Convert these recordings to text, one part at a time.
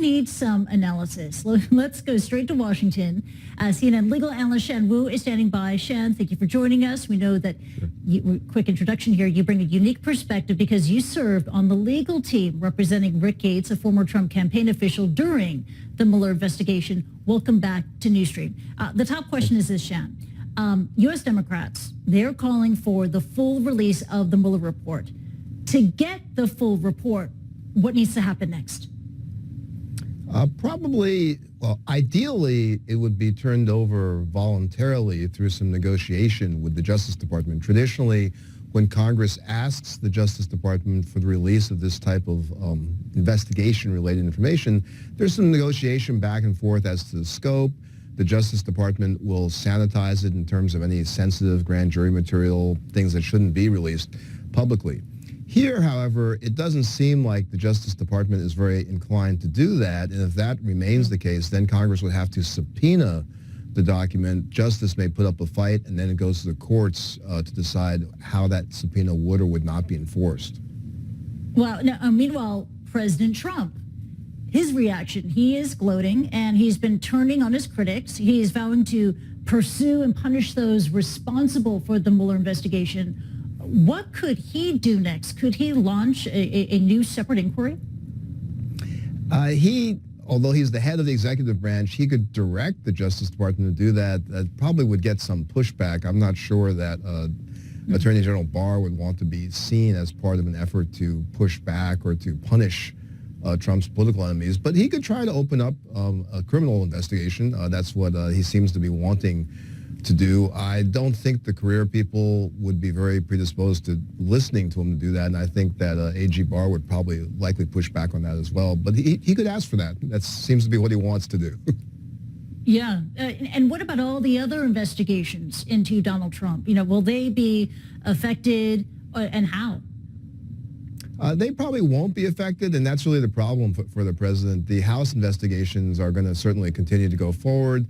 need some analysis. Let's go straight to Washington. CNN legal analyst Shan Wu is standing by. Shan, thank you for joining us. We know that, quick introduction here, you bring a unique perspective because you served on the legal team representing Rick Gates, a former Trump campaign official, during the Mueller investigation. Welcome back to Newsstream. The top question is this, Shan. U.S. Democrats, they're calling for the full release of the Mueller report. To get the full report, what needs to happen next? Ideally, it would be turned over voluntarily through some negotiation with the Justice Department. Traditionally, when Congress asks the Justice Department for the release of this type of investigation-related information, there's some negotiation back and forth as to the scope. The Justice Department will sanitize it in terms of any sensitive grand jury material, things that shouldn't be released publicly. Here, however, it doesn't seem like the Justice Department is very inclined to do that, and if that remains the case, then Congress would have to subpoena the document. Justice may put up a fight, and then it goes to the courts to decide how that subpoena would or would not be enforced. Well, now, meanwhile, President Trump, his reaction, he is gloating, and he's been turning on his critics. He is vowing to pursue and punish those responsible for the Mueller investigation. What could he do next? Could he launch a new separate inquiry? Although he's the head of the executive branch, he could direct the Justice Department to do that. That probably would get some pushback. I'm not sure that Attorney General Barr would want to be seen as part of an effort to push back or to punish Trump's political enemies. But he could try to open up a criminal investigation. That's what he seems to be wanting to do. I don't think the career people would be very predisposed to listening to him to do that, and I think that AG Barr would probably likely push back on that as well. But he could ask for that. That seems to be what he wants to do. Yeah, and what about all the other investigations into Donald Trump? You know, will they be affected, and how? They probably won't be affected, and that's really the problem for the president. The House investigations are going to certainly continue to go forward.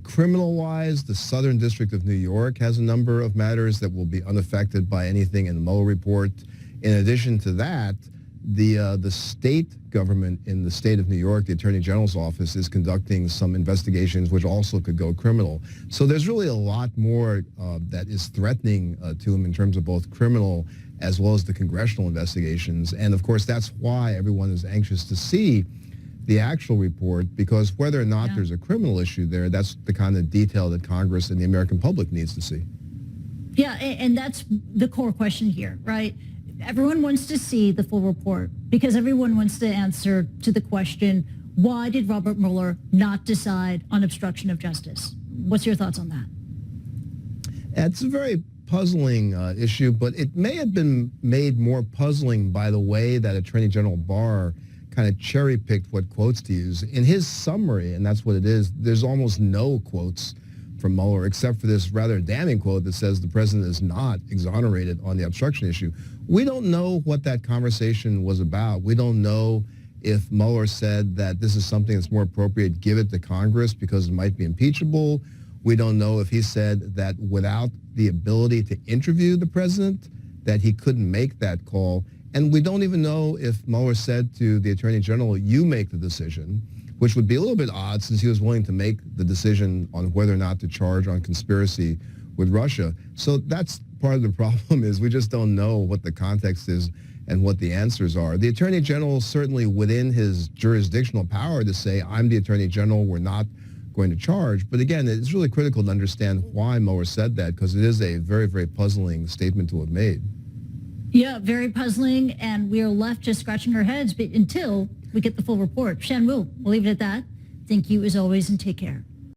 Criminal-wise, the Southern District of New York has a number of matters that will be unaffected by anything in the Mueller report. In addition to that, the state government in the state of New York, the Attorney General's office, is conducting some investigations which also could go criminal. So there's really a lot more that is threatening to him in terms of both criminal as well as the congressional investigations. And of course, that's why everyone is anxious to see the actual report, because whether or not there's a criminal issue there, that's the kind of detail that Congress and the American public needs to see. Yeah, and that's the core question here, right? Everyone wants to see the full report because everyone wants to answer to the question, why did Robert Mueller not decide on obstruction of justice? What's your thoughts on that? It's a very puzzling issue, but it may have been made more puzzling by the way that Attorney General Barr kind of cherry-picked what quotes to use. In his summary, and that's what it is, there's almost no quotes from Mueller except for this rather damning quote that says the president is not exonerated on the obstruction issue. We don't know what that conversation was about. We don't know if Mueller said that this is something that's more appropriate, give it to Congress because it might be impeachable. We don't know if he said that without the ability to interview the president, that he couldn't make that call. And we don't even know if Mueller said to the Attorney General, you make the decision, which would be a little bit odd since he was willing to make the decision on whether or not to charge on conspiracy with Russia. So that's part of the problem, is we just don't know what the context is and what the answers are. The Attorney General is certainly within his jurisdictional power to say, I'm the Attorney General, we're not going to charge. But again, it's really critical to understand why Mueller said that, because it is a very, very puzzling statement to have made. Yeah, very puzzling, and we are left just scratching our heads until we get the full report. Shan Wu, we'll leave it at that. Thank you as always, and take care.